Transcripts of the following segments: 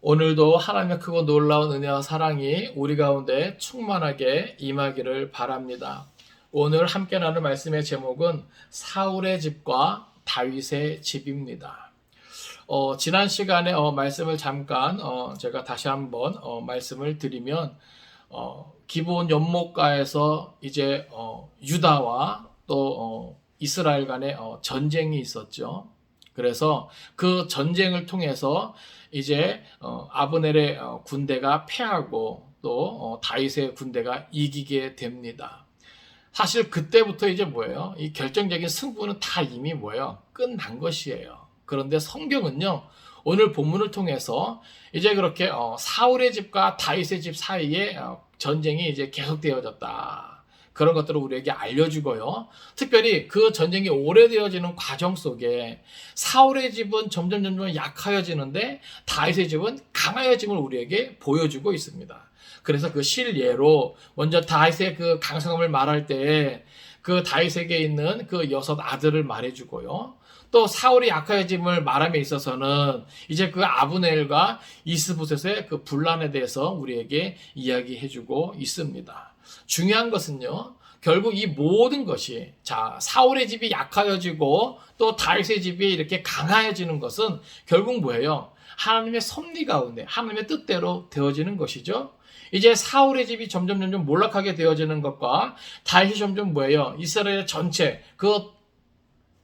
오늘도 하나님의 크고 놀라운 은혜와 사랑이 우리 가운데 충만하게 임하기를 바랍니다. 오늘 함께 나눌 말씀의 제목은 사울의 집과 다윗의 집입니다. 지난 시간에 말씀을 잠깐 제가 다시 한번 말씀을 드리면 기브온 연못가에서 이제 유다와 또 이스라엘 간의 전쟁이 있었죠. 그래서 그 전쟁을 통해서 이제 아브넬의 군대가 패하고 또 다윗의 군대가 이기게 됩니다. 사실 그때부터 이제 뭐예요? 이 결정적인 승부는 다 이미 뭐예요? 끝난 것이에요. 그런데 성경은요, 오늘 본문을 통해서 이제 그렇게 사울의 집과 다윗의 집 사이에 전쟁이 이제 계속되어졌다. 그런 것들을 우리에게 알려주고요. 특별히 그 전쟁이 오래되어지는 과정 속에 사울의 집은 점점 약하여지는데 다윗의 집은 강하여짐을 우리에게 보여주고 있습니다. 그래서 그 실예로 먼저 다윗의 그 강성함을 말할 때 그 다윗에게 있는 그 6 아들을 말해주고요. 또 사울이 약하여짐을 말함에 있어서는 이제 그 아브넬과 이스보셋의 그 분란에 대해서 우리에게 이야기해주고 있습니다. 중요한 것은요, 결국 이 모든 것이 사울의 집이 약하여지고 또 다윗의 집이 이렇게 강하여지는 것은 결국 뭐예요? 하나님의 섭리 가운데 하나님의 뜻대로 되어지는 것이죠. 이제 사울의 집이 점점 몰락하게 되어지는 것과 다윗이 점점 뭐예요? 이스라엘 전체 그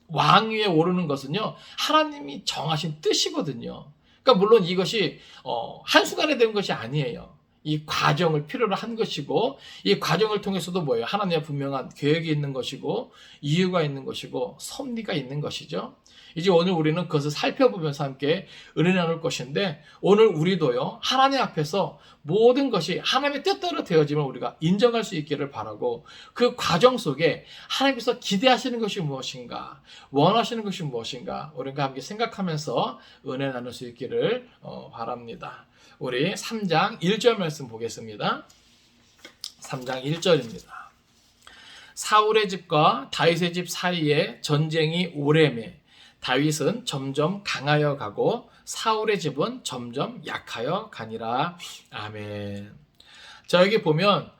왕위에 오르는 것은요, 하나님이 정하신 뜻이거든요. 그러니까 물론 이것이 한순간에 된 것이 아니에요. 이 과정을 필요로 한 것이고, 이 과정을 통해서도 뭐예요? 하나님의 분명한 계획이 있는 것이고, 이유가 있는 것이고, 섭리가 있는 것이죠. 이제 오늘 우리는 그것을 살펴보면서 함께 은혜 나눌 것인데, 오늘 우리도요, 하나님 앞에서 모든 것이 하나님의 뜻대로 되어짐을 우리가 인정할 수 있기를 바라고, 그 과정 속에 하나님께서 기대하시는 것이 무엇인가, 원하시는 것이 무엇인가, 우리가 함께 생각하면서 은혜 나눌 수 있기를 바랍니다. 우리 3장 1절 말씀 보겠습니다. 3장 1절입니다. 사울의 집과 다윗의 집 사이에 전쟁이 오래매 다윗은 점점 강하여 가고 사울의 집은 점점 약하여 가니라. 아멘. 자, 여기 보면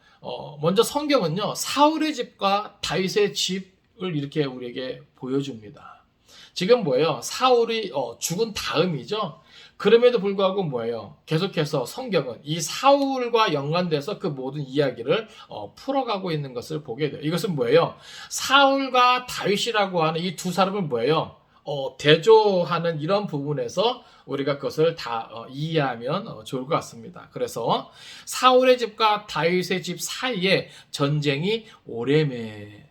먼저 성경은요, 사울의 집과 다윗의 집을 이렇게 우리에게 보여줍니다. 지금 뭐예요? 사울이 죽은 다음이죠. 그럼에도 불구하고 뭐예요? 계속해서 성경은 이 사울과 연관돼서 그 모든 이야기를 풀어가고 있는 것을 보게 돼요. 이것은 뭐예요? 사울과 다윗이라고 하는 이 두 사람은 뭐예요? 대조하는 이런 부분에서 우리가 그것을 다 이해하면 좋을 것 같습니다. 그래서 사울의 집과 다윗의 집 사이에 전쟁이 오래매.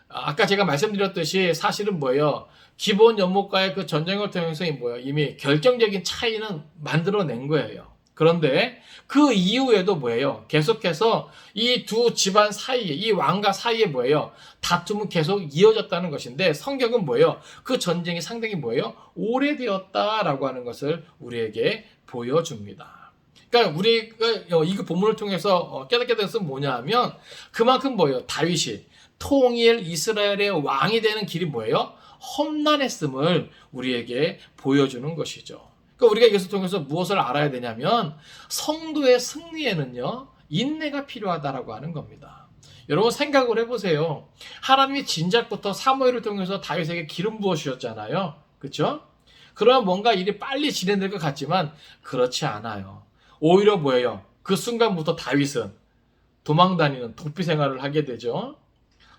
아까 제가 말씀드렸듯이 사실은 뭐예요? 기브온 연못가의 그 전쟁을 통해서 뭐예요? 이미 결정적인 차이는 만들어낸 거예요. 그런데 그 이후에도 뭐예요? 계속해서 이 두 집안 사이에, 이 왕과 사이에 뭐예요? 다툼은 계속 이어졌다는 것인데 성경은 뭐예요? 그 전쟁이 상당히 뭐예요? 오래되었다라고 하는 것을 우리에게 보여줍니다. 그러니까 우리가 이 본문을 통해서 깨닫게 된 것은 뭐냐 하면 그만큼 뭐예요? 다윗이 통일 이스라엘의 왕이 되는 길이 뭐예요? 험난했음을 우리에게 보여주는 것이죠. 그러니까 우리가 이것을 통해서 무엇을 알아야 되냐면 성도의 승리에는요, 인내가 필요하다라고 하는 겁니다. 여러분 생각을 해보세요. 하나님이 진작부터 사무엘을 통해서 다윗에게 기름 부어주셨잖아요. 그렇죠? 그러면 뭔가 일이 빨리 진행될 것 같지만 그렇지 않아요. 오히려 뭐예요? 그 순간부터 다윗은 도망다니는 도피 생활을 하게 되죠.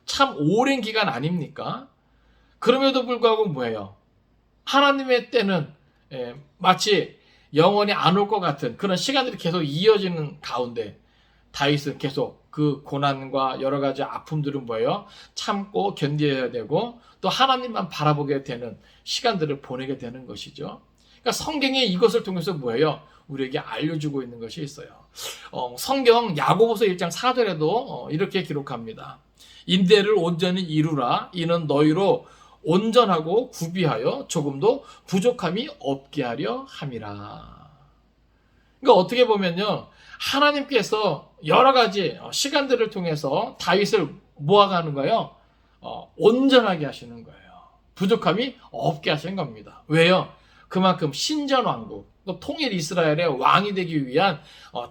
참 오랜 기간 아닙니까? 그럼에도 불구하고 뭐예요? 하나님의 때는 마치 영원히 안 올 것 같은 그런 시간들이 계속 이어지는 가운데 다윗은 계속 그 고난과 여러 가지 아픔들은 뭐예요? 참고 견뎌야 되고 또 하나님만 바라보게 되는 시간들을 보내게 되는 것이죠. 그러니까 성경이 이것을 통해서 뭐예요? 우리에게 알려주고 있는 것이 있어요. 성경 야고보서 1장 4절에도 이렇게 기록합니다. 인대를 온전히 이루라. 이는 너희로 온전하고 구비하여 조금도 부족함이 없게 하려 함이라. 그러니까 어떻게 보면요, 하나님께서 여러 가지 시간들을 통해서 다윗을 모아가는 거예요. 온전하게 하시는 거예요. 부족함이 없게 하시는 겁니다. 왜요? 그만큼 신전왕국, 또 통일 이스라엘의 왕이 되기 위한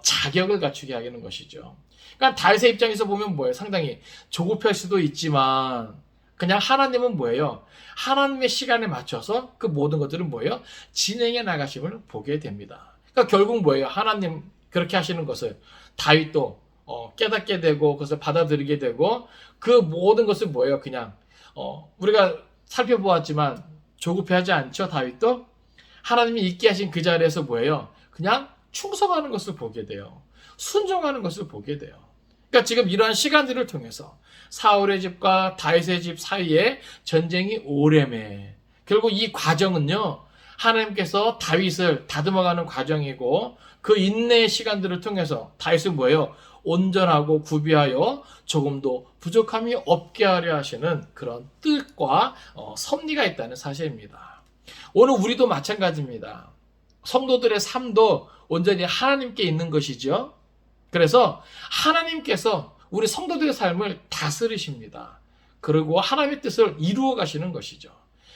자격을 갖추게 하는 것이죠. 그러니까 다윗의 입장에서 보면 뭐예요? 상당히 조급할 수도 있지만 그냥 하나님은 뭐예요? 하나님의 시간에 맞춰서 그 모든 것들은 뭐예요? 진행해 나가심을 보게 됩니다. 그러니까 결국 뭐예요? 하나님 그렇게 하시는 것을 다윗도 깨닫게 되고 그것을 받아들이게 되고 그 모든 것을 뭐예요? 그냥 우리가 살펴보았지만 조급해하지 않죠? 다윗도 하나님이 있게 하신 그 자리에서 뭐예요? 그냥 충성하는 것을 보게 돼요. 순종하는 것을 보게 돼요. 그러니까 지금 이러한 시간들을 통해서 사울의 집과 다윗의 집 사이에 전쟁이 오래매 결국 이 과정은요 하나님께서 다윗을 다듬어가는 과정이고 그 인내의 시간들을 통해서 다윗은 뭐예요? 온전하고 구비하여 조금도 부족함이 없게 하려 하시는 그런 뜻과 섭리가 있다는 사실입니다. 오늘 우리도 마찬가지입니다. 성도들의 삶도 온전히 하나님께 있는 것이죠. 그래서 하나님께서 우리 성도들의 삶을 다스리십니다. 그리고 하나님의 뜻을 이루어 가시는 것이죠.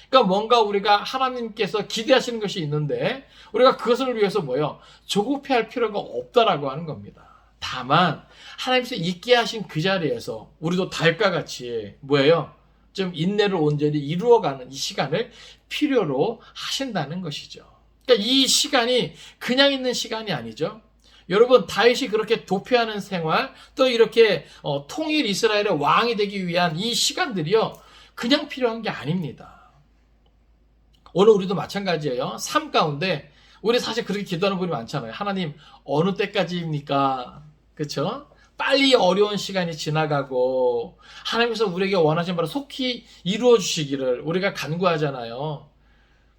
그러니까 뭔가 우리가 하나님께서 기대하시는 것이 있는데 우리가 그것을 위해서 뭐예요? 조급해할 필요가 없다라고 하는 겁니다. 다만 하나님께서 있게 하신 그 자리에서 우리도 달과 같이 뭐예요? 좀 인내를 온전히 이루어가는 이 시간을 필요로 하신다는 것이죠. 그러니까 이 시간이 그냥 있는 시간이 아니죠. 여러분 다윗이 그렇게 도피하는 생활 또 이렇게 통일 이스라엘의 왕이 되기 위한 이 시간들이요 그냥 필요한 게 아닙니다. 오늘 우리도 마찬가지예요. 삶 가운데 우리 사실 그렇게 기도하는 분이 많잖아요. 하나님 어느 때까지입니까? 그렇죠? 빨리 어려운 시간이 지나가고 하나님께서 우리에게 원하신 바를 속히 이루어 주시기를 우리가 간구하잖아요.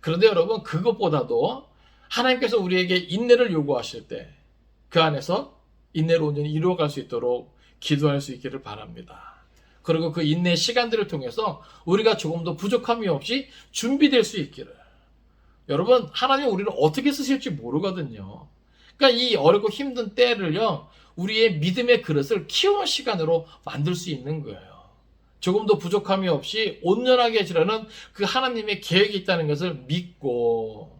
그런데 여러분 그것보다도 하나님께서 우리에게 인내를 요구하실 때 그 안에서 인내로 온전히 이루어갈 수 있도록 기도할 수 있기를 바랍니다. 그리고 그 인내의 시간들을 통해서 우리가 조금 더 부족함이 없이 준비될 수 있기를. 여러분 하나님은 우리를 어떻게 쓰실지 모르거든요. 그러니까 이 어렵고 힘든 때를요 우리의 믿음의 그릇을 키우는 시간으로 만들 수 있는 거예요. 조금 더 부족함이 없이 온전하게 해주려는 그 하나님의 계획이 있다는 것을 믿고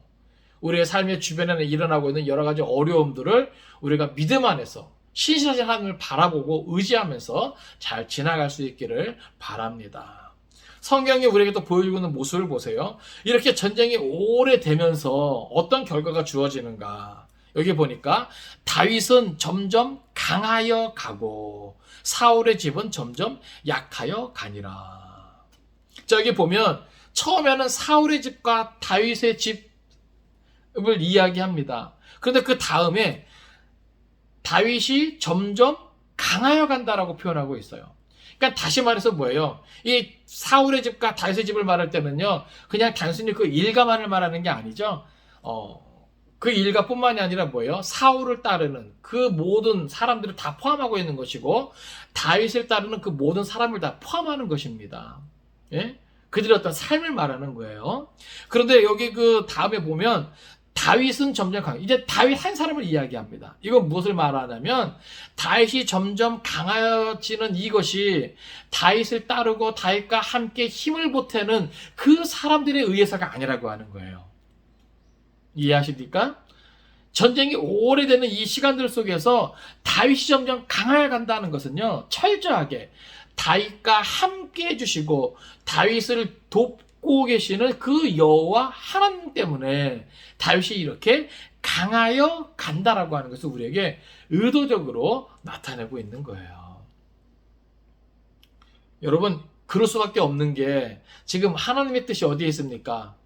우리의 삶의 주변에 일어나고 있는 여러 가지 어려움들을 우리가 믿음 안에서 신실하신 하나님을 바라보고 의지하면서 잘 지나갈 수 있기를 바랍니다. 성경이 우리에게 또 보여주고 있는 모습을 보세요. 이렇게 전쟁이 오래되면서 어떤 결과가 주어지는가. 여기 보니까 다윗은 점점 강하여 가고 사울의 집은 점점 약하여 가니라. 자, 여기 보면 처음에는 사울의 집과 다윗의 집을 이야기합니다. 그런데 그 다음에 다윗이 점점 강하여 간다라고 표현하고 있어요. 그러니까 다시 말해서 뭐예요? 이 사울의 집과 다윗의 집을 말할 때는요, 그냥 단순히 그 일가만을 말하는 게 아니죠. 그 일가뿐만이 아니라 뭐예요? 사울을 따르는 그 모든 사람들을 다 포함하고 있는 것이고 다윗을 따르는 그 모든 사람을 다 포함하는 것입니다. 예? 그들의 어떤 삶을 말하는 거예요. 그런데 여기 그 다음에 보면 다윗은 점점 강해. 이제 다윗 한 사람을 이야기합니다. 이건 무엇을 말하냐면 다윗이 점점 강해지는 이것이 다윗을 따르고 다윗과 함께 힘을 보태는 그 사람들에 의해서가 아니라고 하는 거예요. 이해하십니까? 전쟁이 오래되는 이 시간들 속에서 다윗이 점점 강하게 간다는 것은요, 철저하게 다윗과 함께 해주시고 다윗을 돕고 계시는 그 여호와 하나님 때문에 다윗이 이렇게 강하여 간다라고 하는 것을 우리에게 의도적으로 나타내고 있는 거예요. 여러분, 그럴 수밖에 없는 게 지금 하나님의 뜻이 어디에 있습니까?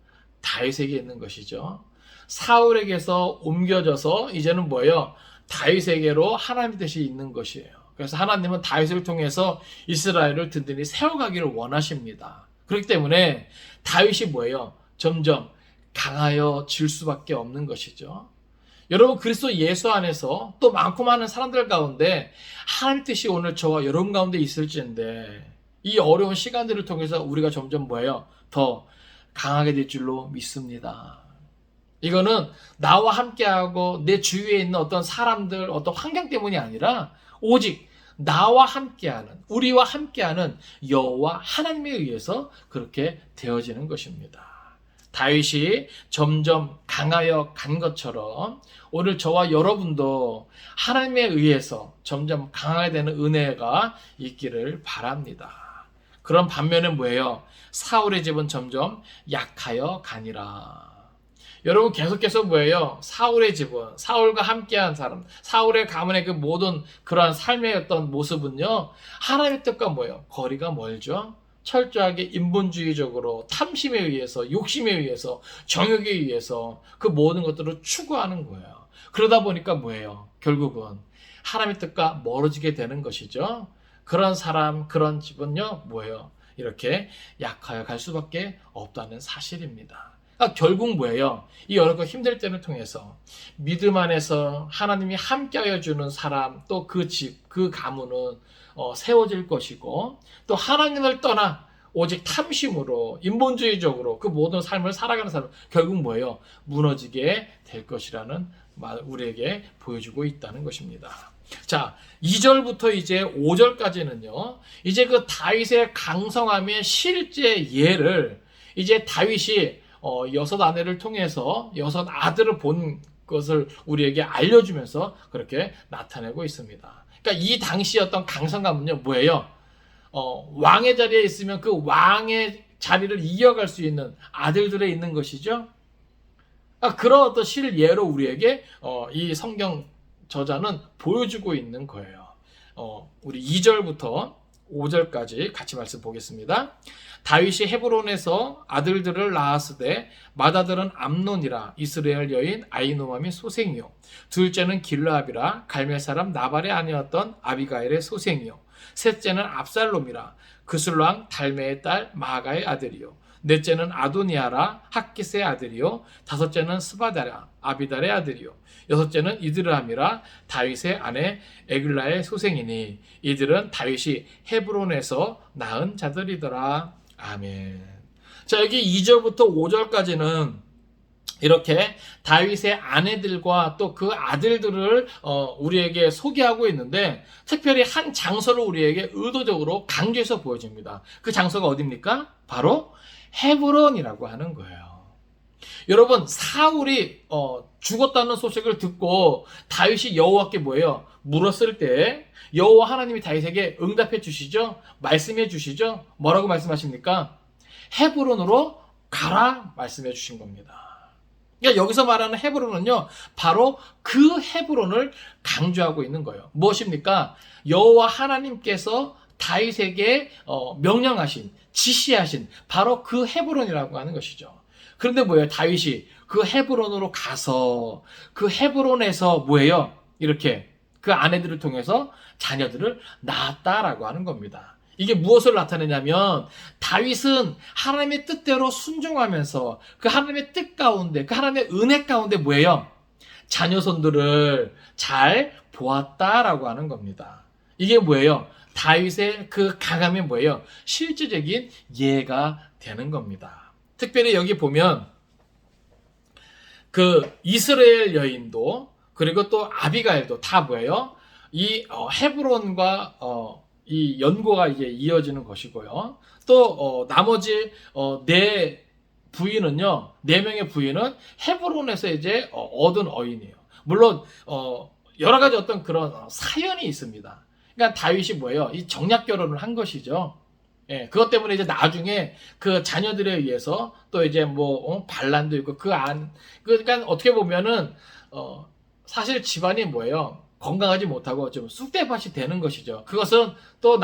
다윗에게 있는 것이죠. 사울에게서 옮겨져서 이제는 뭐예요? 다윗에게로 하나님의 뜻이 있는 것이에요. 그래서 하나님은 다윗을 통해서 이스라엘을 든든히 세워가기를 원하십니다. 그렇기 때문에 다윗이 뭐예요? 점점 강하여질 수밖에 없는 것이죠. 여러분, 그리스도 예수 안에서 또 많고 많은 사람들 가운데 하나님의 뜻이 오늘 저와 여러분 가운데 있을지인데 이 어려운 시간들을 통해서 우리가 점점 뭐예요? 더 강하게 될 줄로 믿습니다. 이거는 나와 함께하고 내 주위에 있는 어떤 사람들, 어떤 환경 때문이 아니라 오직 나와 함께하는, 우리와 함께하는 여호와 하나님에 의해서 그렇게 되어지는 것입니다. 다윗이 점점 강하여 간 것처럼 오늘 저와 여러분도 하나님에 의해서 점점 강하게 되는 은혜가 있기를 바랍니다. 그런 반면에 뭐예요? 사울의 집은 점점 약하여 가니라. 여러분 계속해서 뭐예요? 사울의 집은, 사울과 함께한 사람, 사울의 가문의 그 모든 그러한 삶의 어떤 모습은요, 하나님의 뜻과 뭐예요? 거리가 멀죠? 철저하게 인본주의적으로 탐심에 의해서, 욕심에 의해서, 정욕에 의해서 그 모든 것들을 추구하는 거예요. 그러다 보니까 뭐예요? 결국은 하나님의 뜻과 멀어지게 되는 것이죠. 그런 사람, 그런 집은요, 뭐예요? 이렇게 약하여 갈 수밖에 없다는 사실입니다. 그러니까 결국 뭐예요? 이 어렵고 힘들 때를 통해서 믿음 안에서 하나님이 함께하여 주는 사람, 또 그 집, 그 가문은 세워질 것이고, 또 하나님을 떠나 오직 탐심으로 인본주의적으로 그 모든 삶을 살아가는 사람 결국 뭐예요? 무너지게 될 것이라는 말 우리에게 보여주고 있다는 것입니다. 자, 2절부터 이제 5절까지는요. 이제 그 다윗의 강성함의 실제 예를 이제 다윗이 여섯 아내를 통해서 여섯 아들을 본 것을 우리에게 알려주면서 그렇게 나타내고 있습니다. 그러니까 이 당시 어떤 강성감은요, 뭐예요? 왕의 자리에 있으면 그 왕의 자리를 이어갈 수 있는 아들들에 있는 것이죠. 그런 어떤 실예로 우리에게 이 성경 저자는 보여주고 있는 거예요. 우리 2절부터 5절까지 같이 말씀 보겠습니다. 다윗이 헤브론에서 아들들을 낳았으되 맏아들은 암논이라 이스라엘 여인 아히노함의 소생이요 둘째는 길르압이라 갈멜 사람 나발의 아내였던 아비가일의 소생이요 셋째는 압살롬이라 그슬 왕 달메의 딸 마아가의 아들이요 넷째는 아도니아라 학깃의 아들이요 다섯째는 스바다라 아비달의 아들이요 여섯째는 이드람이라 다윗의 아내 에글라의 소생이니 이들은 다윗이 헤브론에서 낳은 자들이더라. 아멘. 자, 여기 2절부터 5절까지는 이렇게 다윗의 아내들과 또 그 아들들을 우리에게 소개하고 있는데, 특별히 한 장소를 우리에게 의도적으로 강조해서 보여줍니다. 그 장소가 어디입니까? 바로 헤브론이라고 하는 거예요. 여러분, 사울이 죽었다는 소식을 듣고 다윗이 여호와께 뭐예요? 물었을 때 여호와 하나님이 다윗에게 응답해 주시죠? 말씀해 주시죠? 뭐라고 말씀하십니까? 헤브론으로 가라 말씀해 주신 겁니다. 그러니까 여기서 말하는 헤브론은요, 바로 그 헤브론을 강조하고 있는 거예요. 무엇입니까? 여호와 하나님께서 다윗에게 명령하신, 지시하신 바로 그 헤브론이라고 하는 것이죠. 그런데 뭐예요? 다윗이 그 헤브론으로 가서 그 헤브론에서 뭐예요? 이렇게 그 아내들을 통해서 자녀들을 낳았다라고 하는 겁니다. 이게 무엇을 나타내냐면 다윗은 하나님의 뜻대로 순종하면서 그 하나님의 뜻 가운데, 그 하나님의 은혜 가운데 뭐예요? 자녀손들을 잘 보았다라고 하는 겁니다. 이게 뭐예요? 다윗의 그 강함이 뭐예요? 실질적인 예가 되는 겁니다. 특별히 여기 보면 그 이스라엘 여인도 그리고 또 아비가일도 다 뭐예요? 이 헤브론과 이 연고가 이제 이어지는 것이고요. 또 나머지 네 부인은요, 네 명의 부인은 헤브론에서 이제 얻은 어인이에요. 물론 여러 가지 어떤 그런 사연이 있습니다. 그러니까 다윗이 뭐예요? 이 정략 결혼을 한 것이죠. 예, 그것 때문에 이제 나중에 그 자녀들에 의해서 또 이제 뭐 반란도 있고 그러니까 어떻게 보면은 사실 집안이 뭐예요? 건강하지 못하고 좀 쑥대밭이 되는 것이죠. 그것은 또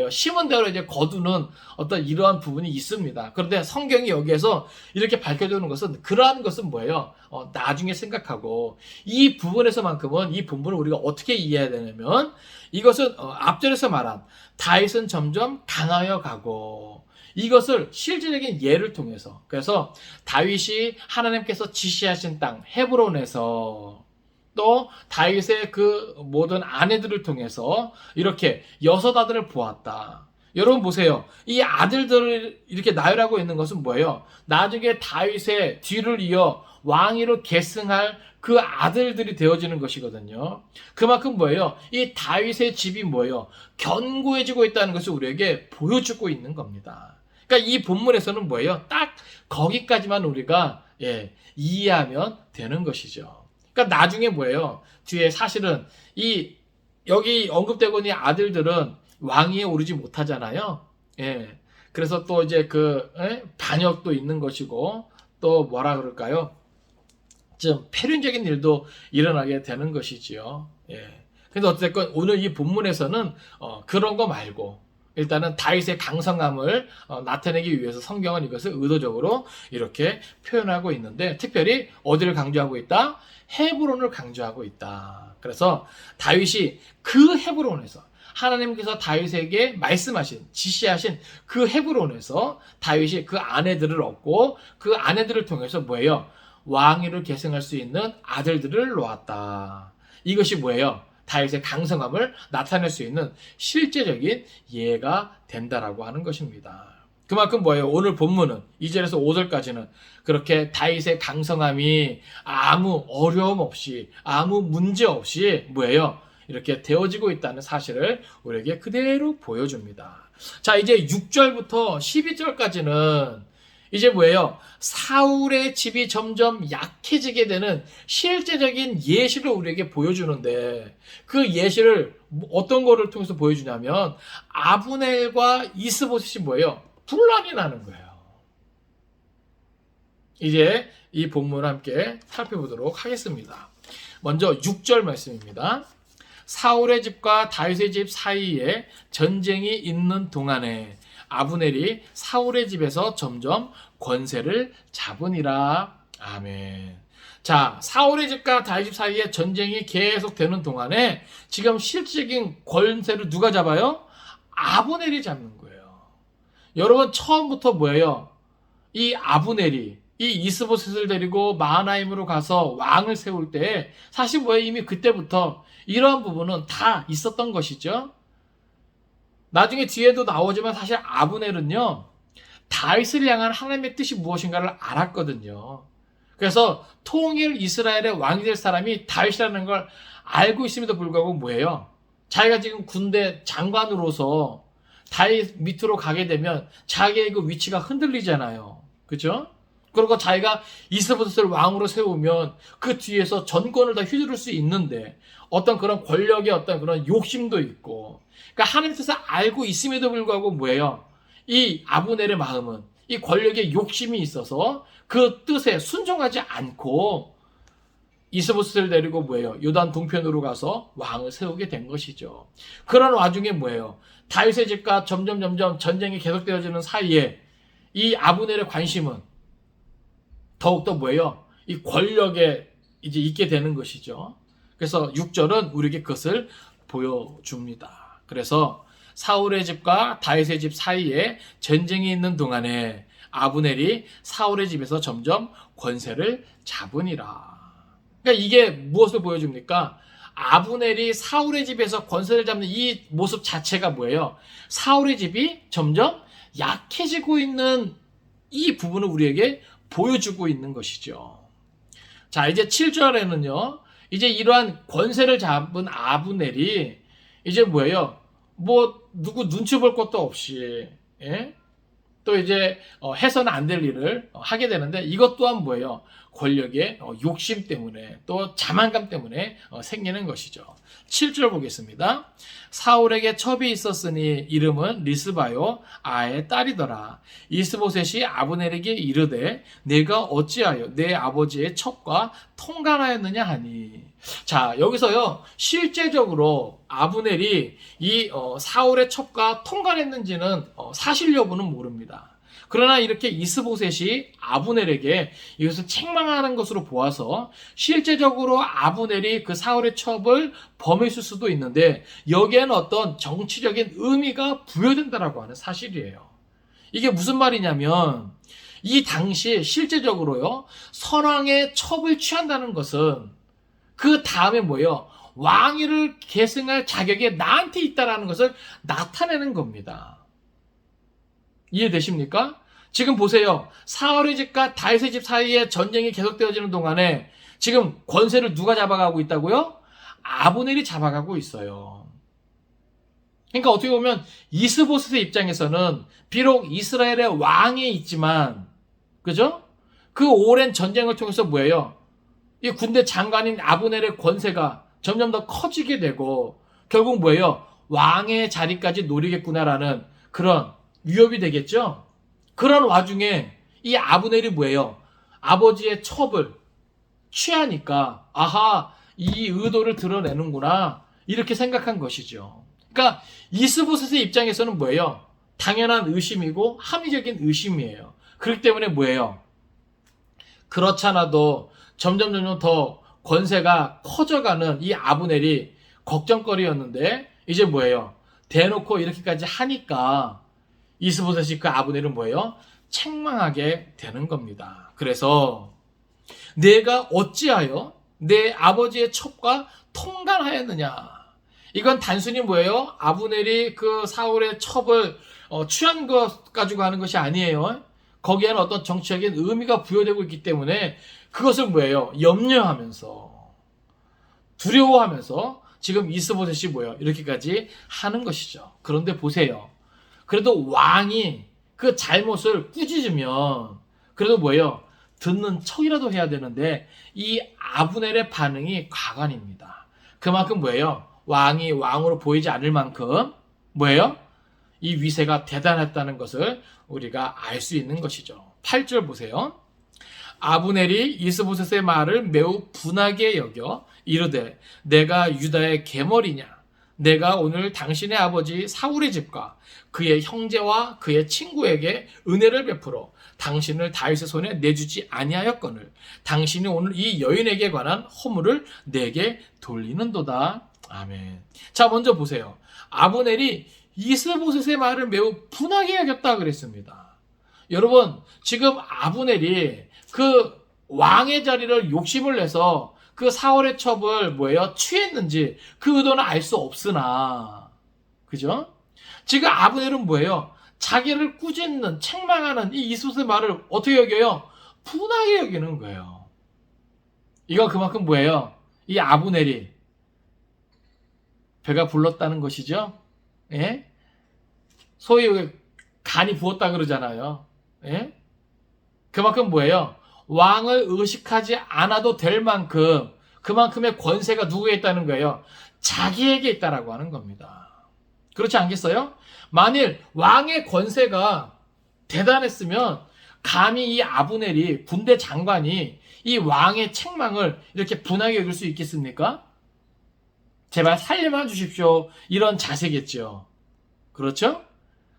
심은 대로 이제 거두는 어떤 이러한 부분이 있습니다. 그런데 성경이 여기에서 이렇게 밝혀주는 것은 그러한 것은 뭐예요? 나중에 생각하고 이 부분에서만큼은 이 본문을 우리가 어떻게 이해해야 되냐면 이것은 앞절에서 말한 다윗은 점점 강하여 가고 이것을 실질적인 예를 통해서 그래서 다윗이 하나님께서 지시하신 땅 헤브론에서 또 다윗의 그 모든 아내들을 통해서 이렇게 여섯 아들을 보았다. 여러분 보세요. 이 아들들을 이렇게 나열하고 있는 것은 뭐예요? 나중에 다윗의 뒤를 이어 왕위로 계승할 그 아들들이 되어지는 것이거든요. 그만큼 뭐예요? 이 다윗의 집이 뭐예요? 견고해지고 있다는 것을 우리에게 보여주고 있는 겁니다. 그러니까 이 본문에서는 뭐예요? 딱 거기까지만 우리가 이해하면 되는 것이죠. 그러니까 나중에 뭐예요? 뒤에 사실은 이 여기 언급되고 있는 아들들은 왕위에 오르지 못하잖아요. 예. 그래서 또 이제 반역도 있는 것이고 또 뭐라 그럴까요? 좀 폐륜적인 일도 일어나게 되는 것이지요. 예. 근데 어쨌든 오늘 이 본문에서는 그런 거 말고 일단은 다윗의 강성함을 나타내기 위해서 성경은 이것을 의도적으로 이렇게 표현하고 있는데 특별히 어디를 강조하고 있다? 헤브론을 강조하고 있다. 그래서 다윗이 그 헤브론에서 하나님께서 다윗에게 말씀하신 지시하신 그 헤브론에서 다윗이 그 아내들을 얻고 그 아내들을 통해서 뭐예요? 왕위를 계승할 수 있는 아들들을 놓았다. 이것이 뭐예요? 다윗의 강성함을 나타낼 수 있는 실제적인 예가 된다라고 하는 것입니다. 그만큼 뭐예요? 오늘 본문은 2절에서 5절까지는 그렇게 다윗의 강성함이 아무 어려움 없이 아무 문제 없이 뭐예요? 이렇게 되어지고 있다는 사실을 우리에게 그대로 보여줍니다. 자, 이제 6절부터 12절까지는 이제 뭐예요? 사울의 집이 점점 약해지게 되는 실제적인 예시를 우리에게 보여주는데 그 예시를 어떤 거를 통해서 보여주냐면 아브넬과 이스보셋이 뭐예요? 분란이 나는 거예요. 이제 이 본문을 함께 살펴보도록 하겠습니다. 먼저 6절 말씀입니다. 사울의 집과 다윗의 집 사이에 전쟁이 있는 동안에 아브넬이 사울의 집에서 점점 권세를 잡으니라. 아멘. 자, 사울의 집과 다윗 집 사이에 전쟁이 계속 되는 동안에 지금 실질적인 권세를 누가 잡아요? 아브넬이 잡는 거예요. 여러분 처음부터 뭐예요? 이 아브넬이 이 이스보셋을 데리고 마하나임으로 가서 왕을 세울 때 사실 뭐예요? 이미 그때부터 이러한 부분은 다 있었던 것이죠. 나중에 뒤에도 나오지만 사실 아브넬은요 다윗을 향한 하나님의 뜻이 무엇인가를 알았거든요. 그래서 통일 이스라엘의 왕이 될 사람이 다윗이라는 걸 알고 있음에도 불구하고 뭐예요? 자기가 지금 군대 장관으로서 다윗 밑으로 가게 되면 자기의 그 위치가 흔들리잖아요. 그죠? 그리고 자기가 이스보셋을 왕으로 세우면 그 뒤에서 전권을 다 휘두를 수 있는데 어떤 그런 권력의 어떤 그런 욕심도 있고 그러니까 하나님 뜻을 알고 있음에도 불구하고 뭐예요? 이 아브넬의 마음은 이 권력의 욕심이 있어서 그 뜻에 순종하지 않고 이스보셋을 데리고 뭐예요? 요단 동편으로 가서 왕을 세우게 된 것이죠. 그런 와중에 뭐예요? 다윗의 집과 점점 전쟁이 계속되어지는 사이에 이 아브넬의 관심은 더욱더 뭐예요? 이 권력에 이제 있게 되는 것이죠. 그래서 6절은 우리에게 그것을 보여줍니다. 그래서 사울의 집과 다윗의 집 사이에 전쟁이 있는 동안에 아브넬이 사울의 집에서 점점 권세를 잡으니라. 그러니까 이게 무엇을 보여줍니까? 아브넬이 사울의 집에서 권세를 잡는 이 모습 자체가 뭐예요? 사울의 집이 점점 약해지고 있는 이 부분을 우리에게 보여주고 있는 것이죠. 자, 이제 7절에는요. 이제 이러한 권세를 잡은 아브넬이 이제 뭐예요? 뭐 누구 눈치 볼 것도 없이 또 이제 해서는 안 될 일을 하게 되는데 이것 또한 뭐예요? 권력의 욕심 때문에 또 자만감 때문에 생기는 것이죠. 7절 보겠습니다. 사울에게 첩이 있었으니 이름은 리스바요 아의 딸이더라. 이스보셋이 아브넬에게 이르되 내가 어찌하여 내 아버지의 첩과 통간하였느냐 하니. 자, 여기서요 실제적으로 아브넬이 이 사울의 첩과 통간했는지는 사실 여부는 모릅니다. 그러나 이렇게 이스보셋이 아브넬에게 이것을 책망하는 것으로 보아서 실제적으로 아브넬이 그 사울의 첩을 범했을 수도 있는데 여기에는 어떤 정치적인 의미가 부여된다라고 하는 사실이에요. 이게 무슨 말이냐면 이 당시에 실제적으로요 선왕의 첩을 취한다는 것은 그 다음에 뭐예요? 왕위를 계승할 자격이 나한테 있다라는 것을 나타내는 겁니다. 이해되십니까? 지금 보세요. 사울의 집과 다윗의 집 사이에 전쟁이 계속되어지는 동안에 지금 권세를 누가 잡아가고 있다고요? 아브넬이 잡아가고 있어요. 그러니까 어떻게 보면 이스보셋의 입장에서는 비록 이스라엘의 왕이 있지만, 그죠? 그 오랜 전쟁을 통해서 뭐예요? 이 군대 장관인 아브넬의 권세가 점점 더 커지게 되고 결국 뭐예요? 왕의 자리까지 노리겠구나라는 그런 위협이 되겠죠? 그런 와중에 이 아브넬이 뭐예요? 아버지의 첩을 취하니까 아하, 이 의도를 드러내는구나 이렇게 생각한 것이죠. 그러니까 이스보셋의 입장에서는 뭐예요? 당연한 의심이고 합리적인 의심이에요. 그렇기 때문에 뭐예요? 그렇잖아도 점점 더 권세가 커져가는 이 아브넬이 걱정거리였는데 이제 뭐예요? 대놓고 이렇게까지 하니까 이스보셋이 그 아브넬은 뭐예요? 책망하게 되는 겁니다. 그래서 내가 어찌하여 내 아버지의 첩과 통간하였느냐? 이건 단순히 뭐예요? 아브넬이 그 사울의 첩을 취한 것 가지고 하는 것이 아니에요. 거기에는 어떤 정치적인 의미가 부여되고 있기 때문에 그것을 뭐예요? 염려하면서 두려워하면서 지금 이스보셋이 뭐예요? 이렇게까지 하는 것이죠. 그런데 보세요. 그래도 왕이 그 잘못을 꾸짖으면 그래도 뭐예요? 듣는 척이라도 해야 되는데 이 아브넬의 반응이 가관입니다. 그만큼 뭐예요? 왕이 왕으로 보이지 않을 만큼 뭐예요? 이 위세가 대단했다는 것을 우리가 알 수 있는 것이죠. 8절 보세요. 아브넬이 이스보셋의 말을 매우 분하게 여겨 이르되 내가 유다의 계머리냐? 내가 오늘 당신의 아버지 사울의 집과 그의 형제와 그의 친구에게 은혜를 베풀어 당신을 다윗의 손에 내주지 아니하였거늘 당신이 오늘 이 여인에게 관한 허물을 내게 돌리는도다. 아멘. 자, 먼저 보세요. 아브넬이 이스보셋의 말을 매우 분하게 여겼다 그랬습니다. 여러분, 지금 아브넬이 그 왕의 자리를 욕심을 내서 그 사울의 첩을 뭐예요? 취했는지 그 의도는 알 수 없으나, 그죠? 지금 아브넬은 뭐예요? 자기를 꾸짖는, 책망하는 이 이스보셋의 말을 어떻게 여겨요? 분하게 여기는 거예요. 이건 그만큼 뭐예요? 이 아브넬이 배가 불렀다는 것이죠. 예? 소위 간이 부었다 그러잖아요. 예? 그만큼 뭐예요? 왕을 의식하지 않아도 될 만큼 그만큼의 권세가 누구에 있다는 거예요? 자기에게 있다라고 하는 겁니다. 그렇지 않겠어요? 만일 왕의 권세가 대단했으면 감히 이 아브넬이 군대 장관이 이 왕의 책망을 이렇게 분하게 여길 수 있겠습니까? 제발 살려만 주십시오. 이런 자세겠죠. 그렇죠?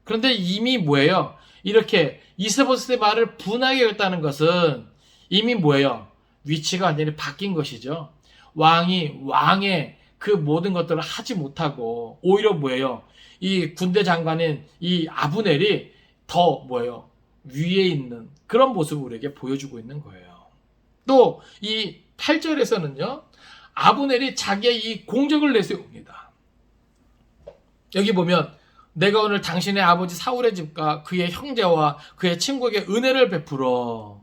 그런데 이미 뭐예요? 이렇게 이스보셋의 말을 분하게 여겼다는 것은 이미 뭐예요? 위치가 완전히 바뀐 것이죠. 왕이 왕의 그 모든 것들을 하지 못하고 오히려 뭐예요? 이 군대 장관인 이 아브넬이 더 뭐예요? 위에 있는 그런 모습을 우리에게 보여주고 있는 거예요. 또 이 8절에서는요. 아브넬이 자기의 이 공적을 내세웁니다. 여기 보면 내가 오늘 당신의 아버지 사울의 집과 그의 형제와 그의 친구에게 은혜를 베풀어.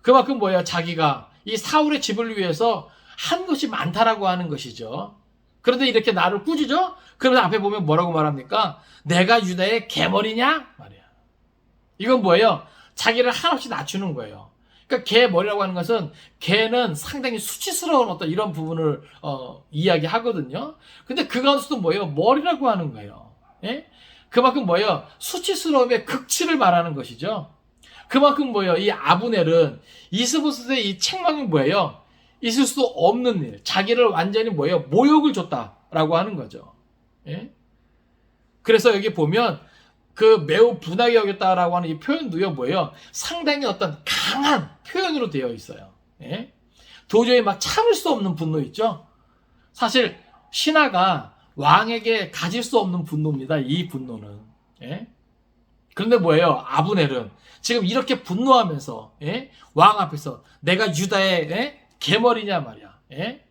그만큼 뭐예요? 자기가 이 사울의 집을 위해서 한 것이 많다라고 하는 것이죠. 그런데 이렇게 나를 꾸짖어? 그러면 앞에 보면 뭐라고 말합니까? 내가 유다의 개머리냐? 말이야. 이건 뭐예요? 자기를 한없이 낮추는 거예요. 그러니까 개머리라고 하는 것은 개는 상당히 수치스러운 어떤 이런 부분을 이야기하거든요. 근데 그 가운데서도 뭐예요? 머리라고 하는 거예요. 예? 그만큼 뭐예요? 수치스러움의 극치를 말하는 것이죠. 그만큼 뭐예요? 이 아브넬은 이스보셋의 이 책망이 뭐예요? 있을 수 없는 일, 자기를 완전히 뭐예요? 모욕을 줬다라고 하는 거죠. 예? 그래서 여기 보면 그 매우 분하게 여겼다라고 하는 이 표현도요 뭐예요? 상당히 어떤 강한 표현으로 되어 있어요. 예? 도저히 막 참을 수 없는 분노 있죠? 사실 신하가 왕에게 가질 수 없는 분노입니다. 이 분노는. 예? 그런데 뭐예요? 아브넬은 지금 이렇게 분노하면서 예? 왕 앞에서 내가 유다의 예? 개머리냐 말이야. 예?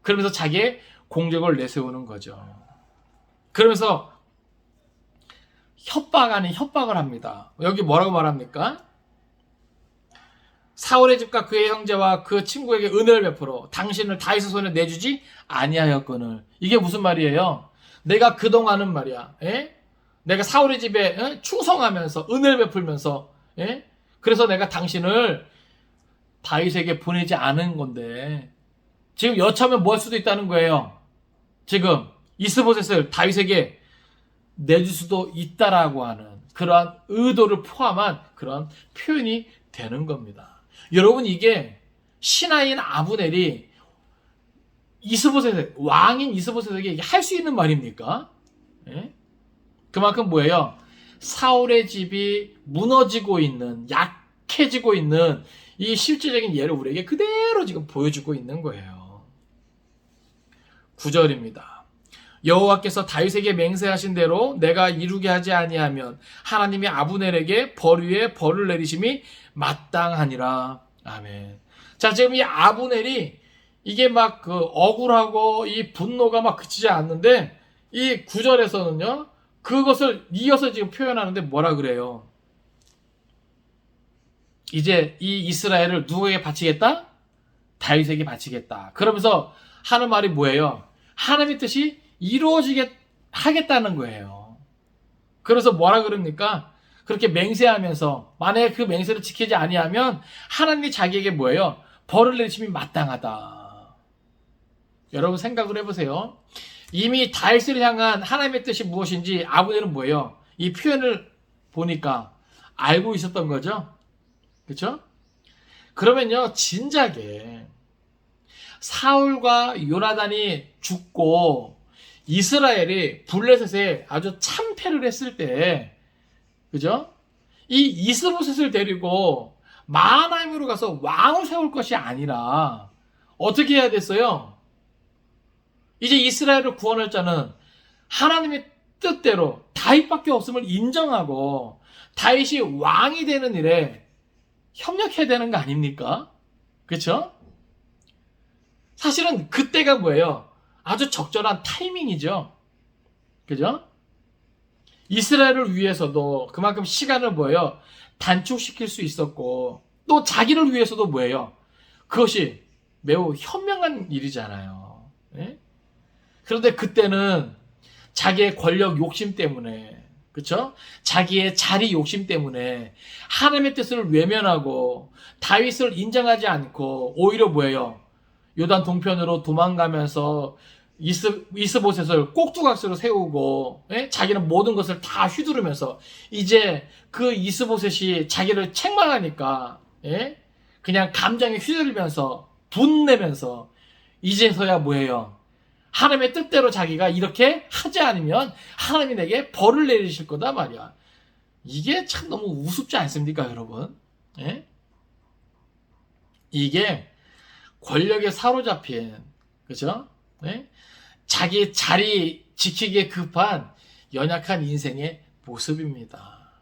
그러면서 자기의 공적을 내세우는 거죠. 그러면서 협박 아닌 협박을 합니다. 여기 뭐라고 말합니까? 사울의 집과 그의 형제와 그 친구에게 은혜를 베풀어 당신을 다윗의 손에 내주지 아니하였거늘. 이게 무슨 말이에요? 내가 그동안은 말이야, 내가 사울의 집에 충성하면서 은혜를 베풀면서, 그래서 내가 당신을 다윗에게 보내지 않은 건데 지금 여차하면 뭐 할 수도 있다는 거예요. 지금 이스보셋을 다윗에게 내줄 수도 있다라고 하는 그러한 의도를 포함한 그런 표현이 되는 겁니다. 여러분, 이게 신하인 아브넬이 이스보셋, 왕인 이스보셋에게 할 수 있는 말입니까? 그만큼 뭐예요? 사울의 집이 무너지고 있는, 약해지고 있는 이 실제적인 예를 우리에게 그대로 지금 보여주고 있는 거예요. 9절입니다. 여호와께서 다윗에게 맹세하신 대로 내가 이루게 하지 아니하면 하나님이 아브넬에게 벌 위에 벌을 내리심이 마땅하니라. 아멘. 자, 지금 이 아브넬이 이게 막 그 억울하고 이 분노가 막 그치지 않는데 이 9절에서는요 그것을 이어서 지금 표현하는데 뭐라 그래요? 이제 이 이스라엘을 누구에게 바치겠다? 다윗에게 바치겠다. 그러면서 하는 말이 뭐예요? 하나님의 뜻이 이루어지게 하겠다는 거예요. 그래서 뭐라 그럽니까? 그렇게 맹세하면서 만약에 그 맹세를 지키지 아니하면 하나님이 자기에게 뭐예요? 벌을 내리심이 마땅하다. 여러분 생각을 해보세요. 이미 다윗을 향한 하나님의 뜻이 무엇인지 아브넬은 뭐예요? 이 표현을 보니까 알고 있었던 거죠. 그렇죠? 그러면요 진작에 사울과 요나단이 죽고 이스라엘이 블레셋에 아주 참패를 했을 때, 그죠? 이 이스보셋을 데리고 마하나임으로 가서 왕을 세울 것이 아니라 어떻게 해야 됐어요? 이제 이스라엘을 구원할 자는 하나님의 뜻대로 다윗밖에 없음을 인정하고 다윗이 왕이 되는 일에 협력해야 되는 거 아닙니까? 그렇죠? 사실은 그때가 뭐예요? 아주 적절한 타이밍이죠. 그죠? 이스라엘을 위해서도 그만큼 시간을 뭐예요? 단축시킬 수 있었고 또 자기를 위해서도 뭐예요? 그것이 매우 현명한 일이잖아요. 그런데 그때는 자기의 권력 욕심 때문에, 그렇죠? 자기의 자리 욕심 때문에 하나님의 뜻을 외면하고 다윗을 인정하지 않고 오히려 뭐예요? 요단 동편으로 도망가면서 이스보셋을 꼭두각시로 세우고 자기는 모든 것을 다 휘두르면서 이제 그 이스보셋이 자기를 책망하니까 그냥 감정에 휘둘리면서 분내면서 이제서야 뭐예요? 하나님의 뜻대로 자기가 이렇게 하지 않으면 하나님이 내게 벌을 내리실 거다 말이야. 이게 참 너무 우습지 않습니까, 여러분? 이게 권력에 사로잡힌, 그죠? 자기 자리 지키기에 급한 연약한 인생의 모습입니다.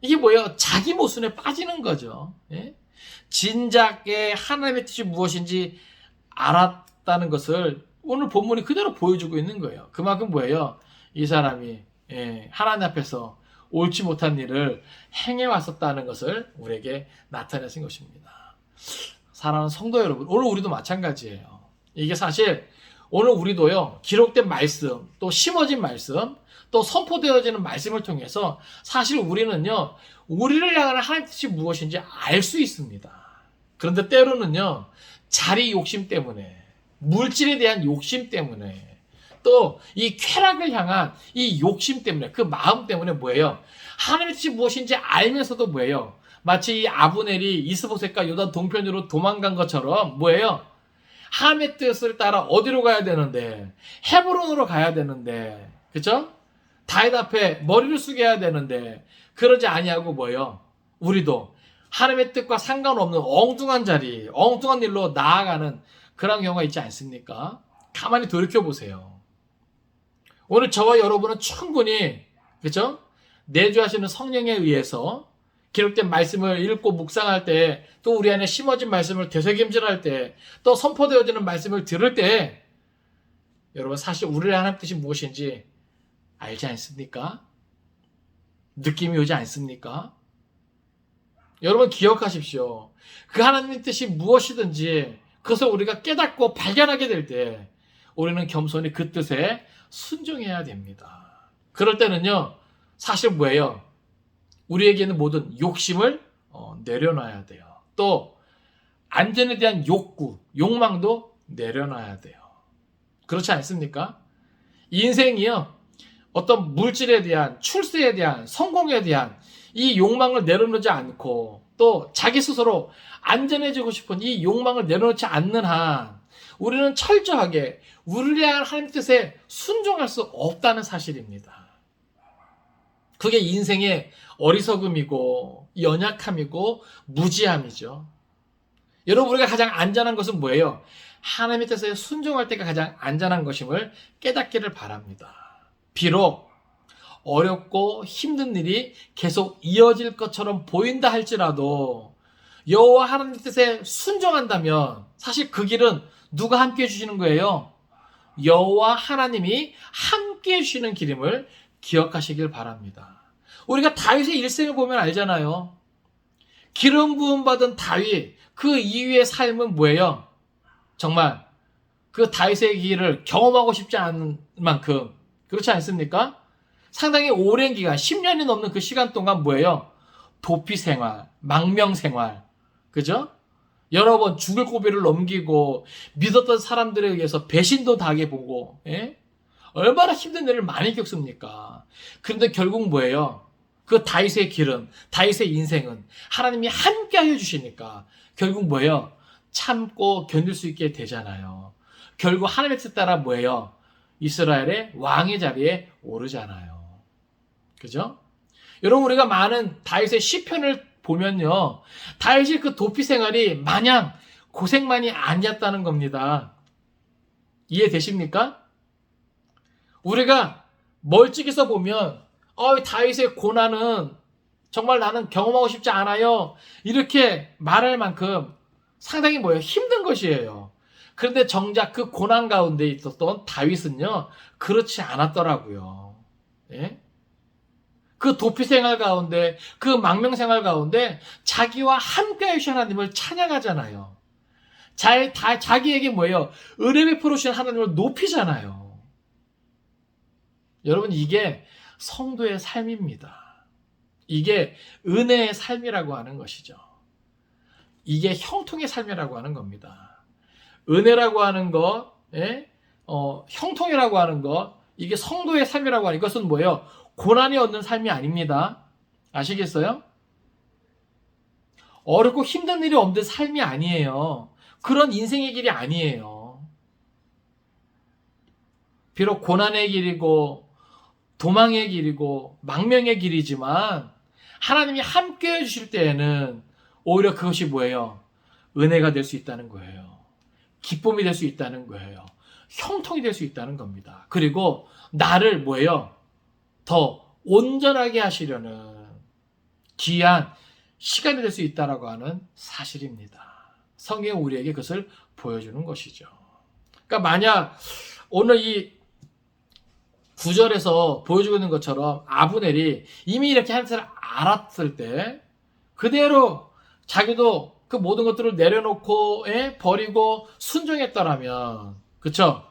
이게 뭐예요? 자기 모순에 빠지는 거죠. 진작에 하나님의 뜻이 무엇인지 알았다는 것을 오늘 본문이 그대로 보여주고 있는 거예요. 그만큼 뭐예요? 이 사람이 하나님 앞에서 옳지 못한 일을 행해왔었다는 것을 우리에게 나타내신 것입니다. 사랑하는 성도 여러분, 오늘 우리도 마찬가지예요. 이게 사실 오늘 우리도요, 기록된 말씀, 또 심어진 말씀, 또 선포되어지는 말씀을 통해서 사실 우리는요, 우리를 향한 하나님의 뜻이 무엇인지 알 수 있습니다. 그런데 때로는요, 자리 욕심 때문에, 물질에 대한 욕심 때문에, 또 이 쾌락을 향한 이 욕심 때문에, 그 마음 때문에 뭐예요? 하나님의 뜻이 무엇인지 알면서도 뭐예요? 마치 이 아브넬이 이스보셋과 요단 동편으로 도망간 것처럼 뭐예요? 하나님의 뜻을 따라 어디로 가야 되는데, 헤브론으로 가야 되는데, 그쵸? 다윗 앞에 머리를 숙여야 되는데 그러지 아니하고 뭐예요? 우리도 하나님의 뜻과 상관없는 엉뚱한 자리, 엉뚱한 일로 나아가는 그런 경우가 있지 않습니까? 가만히 돌이켜보세요. 오늘 저와 여러분은 충분히, 그쵸? 내주하시는 성령에 의해서 기록된 말씀을 읽고 묵상할 때, 또 우리 안에 심어진 말씀을 되새김질할 때, 또 선포되어지는 말씀을 들을 때, 여러분 사실 우리의 하나님 뜻이 무엇인지 알지 않습니까? 느낌이 오지 않습니까? 여러분 기억하십시오. 그 하나님의 뜻이 무엇이든지 그것을 우리가 깨닫고 발견하게 될 때 우리는 겸손히 그 뜻에 순종해야 됩니다. 그럴 때는요, 사실 뭐예요? 우리에게는 모든 욕심을 내려놔야 돼요. 또 안전에 대한 욕구, 욕망도 내려놔야 돼요. 그렇지 않습니까? 인생이요, 어떤 물질에 대한, 출세에 대한, 성공에 대한 이 욕망을 내려놓지 않고 또 자기 스스로 안전해지고 싶은 이 욕망을 내려놓지 않는 한 우리는 철저하게 우리를 향한 하나님의 뜻에 순종할 수 없다는 사실입니다. 그게 인생의 어리석음이고 연약함이고 무지함이죠. 여러분, 우리가 가장 안전한 것은 뭐예요? 하나님의 뜻에 순종할 때가 가장 안전한 것임을 깨닫기를 바랍니다. 비록 어렵고 힘든 일이 계속 이어질 것처럼 보인다 할지라도 여호와 하나님의 뜻에 순종한다면 사실 그 길은 누가 함께 해주시는 거예요? 여호와 하나님이 함께 해주시는 길임을 기억하시길 바랍니다. 우리가 다윗의 일생을 보면 알잖아요. 기름 부음 받은 다윗, 그 이후의 삶은 뭐예요? 정말 그 다윗의 길을 경험하고 싶지 않은 만큼, 그렇지 않습니까? 상당히 오랜 기간, 10년이 넘는 그 시간 동안 뭐예요? 도피 생활, 망명 생활, 그죠? 여러 번 죽을 고비를 넘기고 믿었던 사람들에 의해서 배신도 당해보고, 예? 얼마나 힘든 일을 많이 겪습니까? 그런데 결국 뭐예요? 그 다윗의 길은, 다윗의 인생은 하나님이 함께 하여 주시니까 결국 뭐예요? 참고 견딜 수 있게 되잖아요. 결국 하나님의 뜻 따라 뭐예요? 이스라엘의 왕의 자리에 오르잖아요. 그죠? 여러분, 우리가 많은 다윗의 시편을 보면요, 다윗이 그 도피 생활이 마냥 고생만이 아니었다는 겁니다. 이해되십니까? 우리가 멀찍이서 보면 다윗의 고난은 정말 나는 경험하고 싶지 않아요, 이렇게 말할 만큼 상당히 뭐예요? 힘든 것이에요. 그런데 정작 그 고난 가운데 있었던 다윗은요, 그렇지 않았더라고요. 예? 그 도피 생활 가운데, 그 망명 생활 가운데 자기와 함께 하신 하나님을 찬양하잖아요. 자기에게 뭐예요? 은혜 베풀어 주신 하나님을 높이잖아요. 여러분, 이게 성도의 삶입니다. 이게 은혜의 삶이라고 하는 것이죠. 이게 형통의 삶이라고 하는 겁니다. 은혜라고 하는 것, 예? 형통이라고 하는 것, 이게 성도의 삶이라고 하는 것은 뭐예요? 고난이 얻는 삶이 아닙니다. 아시겠어요? 어렵고 힘든 일이 없는 삶이 아니에요. 그런 인생의 길이 아니에요. 비록 고난의 길이고 도망의 길이고 망명의 길이지만 하나님이 함께 해주실 때에는 오히려 그것이 뭐예요? 은혜가 될 수 있다는 거예요. 기쁨이 될 수 있다는 거예요. 형통이 될 수 있다는 겁니다. 그리고 나를 뭐예요? 더 온전하게 하시려는 귀한 시간이 될 수 있다라고 하는 사실입니다. 성경은 우리에게 그것을 보여주는 것이죠. 그러니까 만약 오늘 이 9절에서 보여주고 있는 것처럼 아브넬이 이미 이렇게 한 것을 알았을 때 그대로 자기도 그 모든 것들을 내려놓고 버리고 순종했더라면, 그쵸?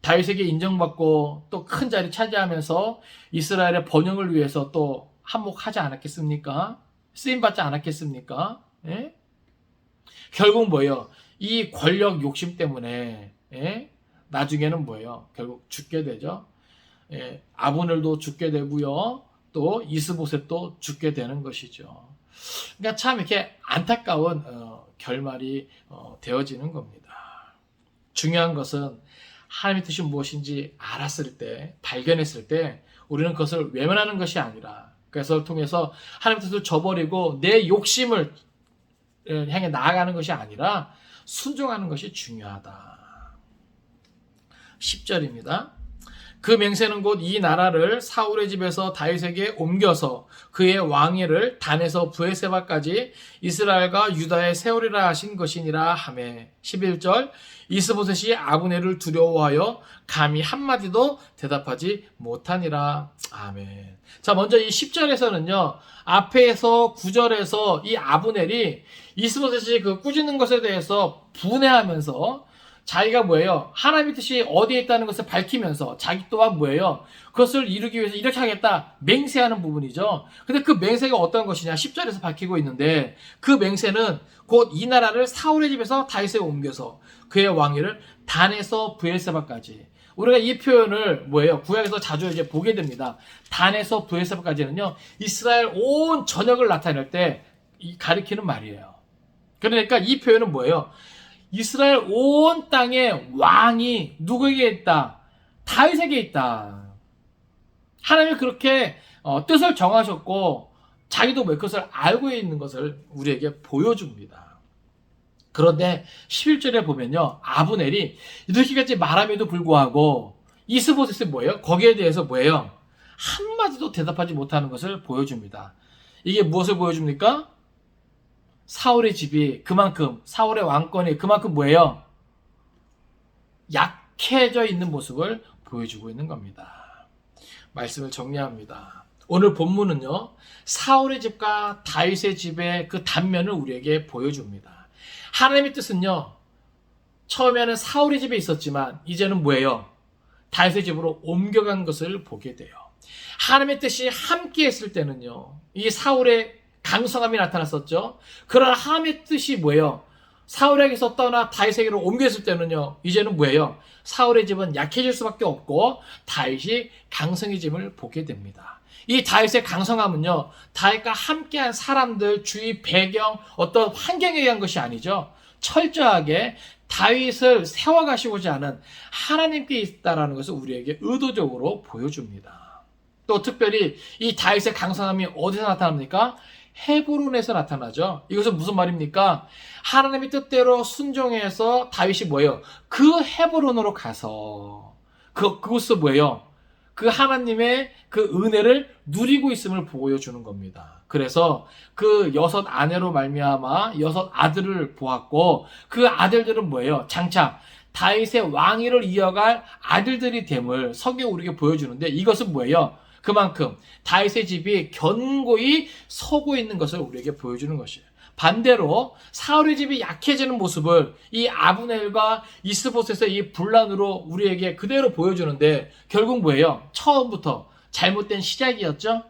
다윗에게 인정받고 또 큰 자리 차지하면서 이스라엘의 번영을 위해서 또 한몫하지 않았겠습니까? 쓰임받지 않았겠습니까? 예? 결국 뭐예요? 이 권력 욕심 때문에 나중에는 뭐예요? 결국 죽게 되죠. 아브넬도 죽게 되고요. 또 이스보셋도 죽게 되는 것이죠. 그러니까 참 이렇게 안타까운 결말이 되어지는 겁니다. 중요한 것은 하나님의 뜻이 무엇인지 알았을 때, 발견했을 때 우리는 그것을 외면하는 것이 아니라 그것을 통해서 하나님의 뜻을 저버리고 내 욕심을 향해 나아가는 것이 아니라 순종하는 것이 중요하다. 10절입니다. 그 맹세는 곧 이 나라를 사울의 집에서 다윗에게 옮겨서 그의 왕위를 단에서 브에세바까지 이스라엘과 유다에 세우리라 하신 것이니라 하매. 11절 이스보셋이 아브넬을 두려워하여 감히 한마디도 대답하지 못하니라. 아멘. 자, 먼저 이 10절에서는요, 앞에서 9절에서 이 아브넬이 이스보셋이 그 꾸짖는 것에 대해서 분해하면서 자기가 뭐예요? 하나님의 뜻이 어디에 있다는 것을 밝히면서 자기 또한 뭐예요? 그것을 이루기 위해서 이렇게 하겠다 맹세하는 부분이죠. 근데 그 맹세가 어떤 것이냐 10절에서 밝히고 있는데, 그 맹세는 곧 이 나라를 사울의 집에서 다윗에 옮겨서 그의 왕위를 단에서 브엘세바까지. 우리가 이 표현을 뭐예요? 구약에서 자주 이제 보게 됩니다. 단에서 브엘세바까지는요, 이스라엘 온 전역을 나타낼 때 가리키는 말이에요. 그러니까 이 표현은 뭐예요? 이스라엘 온 땅에 왕이 누구에게 있다? 다윗에게 있다. 하나님이 그렇게 뜻을 정하셨고 자기도 그것을 알고 있는 것을 우리에게 보여줍니다. 그런데 11절에 보면요, 아브넬이 이렇게까지 말함에도 불구하고 이스보셋이 뭐예요? 거기에 대해서 뭐예요? 한마디도 대답하지 못하는 것을 보여줍니다. 이게 무엇을 보여줍니까? 사울의 집이 그만큼, 사울의 왕권이 그만큼 뭐예요? 약해져 있는 모습을 보여주고 있는 겁니다. 말씀을 정리합니다. 오늘 본문은요, 사울의 집과 다윗의 집의 그 단면을 우리에게 보여줍니다. 하나님의 뜻은요, 처음에는 사울의 집에 있었지만 이제는 뭐예요? 다윗의 집으로 옮겨간 것을 보게 돼요. 하나님의 뜻이 함께 했을 때는요, 이 사울의 강성함이 나타났었죠. 그러나 하나님의 뜻이 뭐예요? 사울에게서 떠나 다윗에게로 옮겼을 때는요, 이제는 뭐예요? 사울의 집은 약해질 수밖에 없고 다윗이 강성해짐을 보게 됩니다. 이 다윗의 강성함은요, 다윗과 함께한 사람들, 주위 배경, 어떤 환경에 의한 것이 아니죠. 철저하게 다윗을 세워가시고자 하는 하나님께 있다라는 것을 우리에게 의도적으로 보여줍니다. 또 특별히 이 다윗의 강성함이 어디서 나타납니까? 헤브론에서 나타나죠. 이것은 무슨 말입니까? 하나님의 뜻대로 순종해서 다윗이 뭐예요? 그 헤브론으로 가서 그곳은 뭐예요? 그 하나님의 그 은혜를 누리고 있음을 보여주는 겁니다. 그래서 그 6 아내로 말미암아 6 아들을 보았고, 그 아들들은 뭐예요? 장차 다윗의 왕위를 이어갈 아들들이 됨을 성경 우리에게 보여주는데, 이것은 뭐예요? 그만큼 다윗의 집이 견고히 서고 있는 것을 우리에게 보여주는 것이에요. 반대로 사울의 집이 약해지는 모습을 이 아브넬과 이스보셋의 이 분란으로 우리에게 그대로 보여주는데, 결국 뭐예요? 처음부터 잘못된 시작이었죠.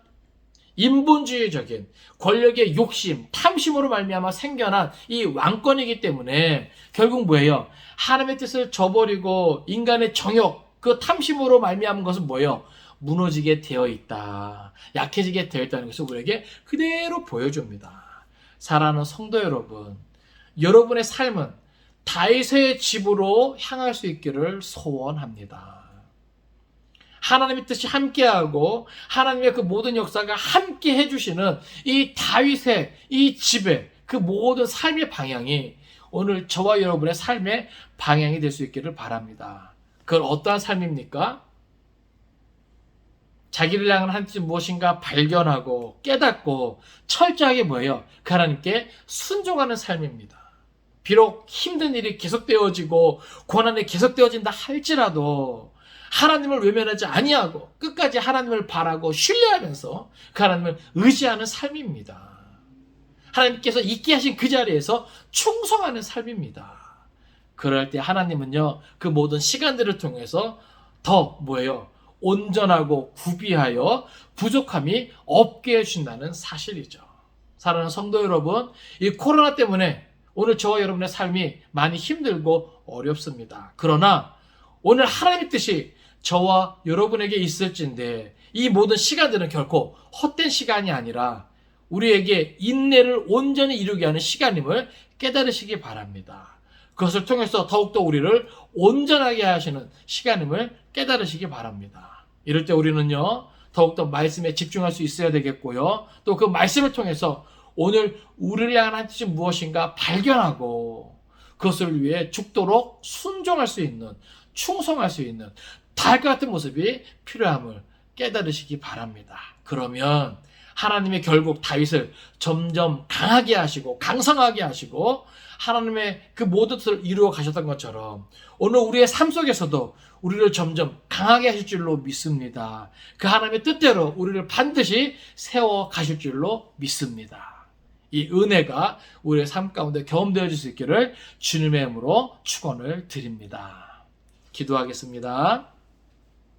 인본주의적인 권력의 욕심, 탐심으로 말미암아 생겨난 이 왕권이기 때문에 결국 뭐예요? 하나님의 뜻을 저버리고 인간의 정욕, 그 탐심으로 말미암은 것은 뭐예요? 무너지게 되어 있다, 약해지게 되어 있다는 것을 우리에게 그대로 보여줍니다. 사랑하는 성도 여러분, 여러분의 삶은 다윗의 집으로 향할 수 있기를 소원합니다. 하나님의 뜻이 함께하고 하나님의 그 모든 역사가 함께 해주시는 이 다윗의 이 집의 그 모든 삶의 방향이 오늘 저와 여러분의 삶의 방향이 될 수 있기를 바랍니다. 그건 어떠한 삶입니까? 자기를 향한 하나님이 무엇인가 발견하고 깨닫고 철저하게 뭐예요? 그 하나님께 순종하는 삶입니다. 비록 힘든 일이 계속되어지고 고난이 계속되어진다 할지라도 하나님을 외면하지 아니하고 끝까지 하나님을 바라고 신뢰하면서 그 하나님을 의지하는 삶입니다. 하나님께서 있게 하신 그 자리에서 충성하는 삶입니다. 그럴 때 하나님은요, 그 모든 시간들을 통해서 더 뭐예요? 온전하고 구비하여 부족함이 없게 해준다는 사실이죠. 사랑하는 성도 여러분, 이 코로나 때문에 오늘 저와 여러분의 삶이 많이 힘들고 어렵습니다. 그러나 오늘 하나님의 뜻이 저와 여러분에게 있을진데 이 모든 시간들은 결코 헛된 시간이 아니라 우리에게 인내를 온전히 이루게 하는 시간임을 깨달으시기 바랍니다. 그것을 통해서 더욱더 우리를 온전하게 하시는 시간임을 깨달으시기 바랍니다. 이럴 때 우리는요, 더욱더 말씀에 집중할 수 있어야 되겠고요, 또 그 말씀을 통해서 오늘 우리를 향한 한 뜻이 무엇인가 발견하고 그것을 위해 죽도록 순종할 수 있는, 충성할 수 있는 다윗과 같은 모습이 필요함을 깨달으시기 바랍니다. 그러면 하나님의 결국 다윗을 점점 강하게 하시고 강성하게 하시고 하나님의 그 모든 뜻을 이루어 가셨던 것처럼 오늘 우리의 삶 속에서도 우리를 점점 강하게 하실 줄로 믿습니다. 그 하나님의 뜻대로 우리를 반드시 세워 가실 줄로 믿습니다. 이 은혜가 우리의 삶 가운데 경험되어질 수 있기를 주님의 이름으로 축원을 드립니다. 기도하겠습니다.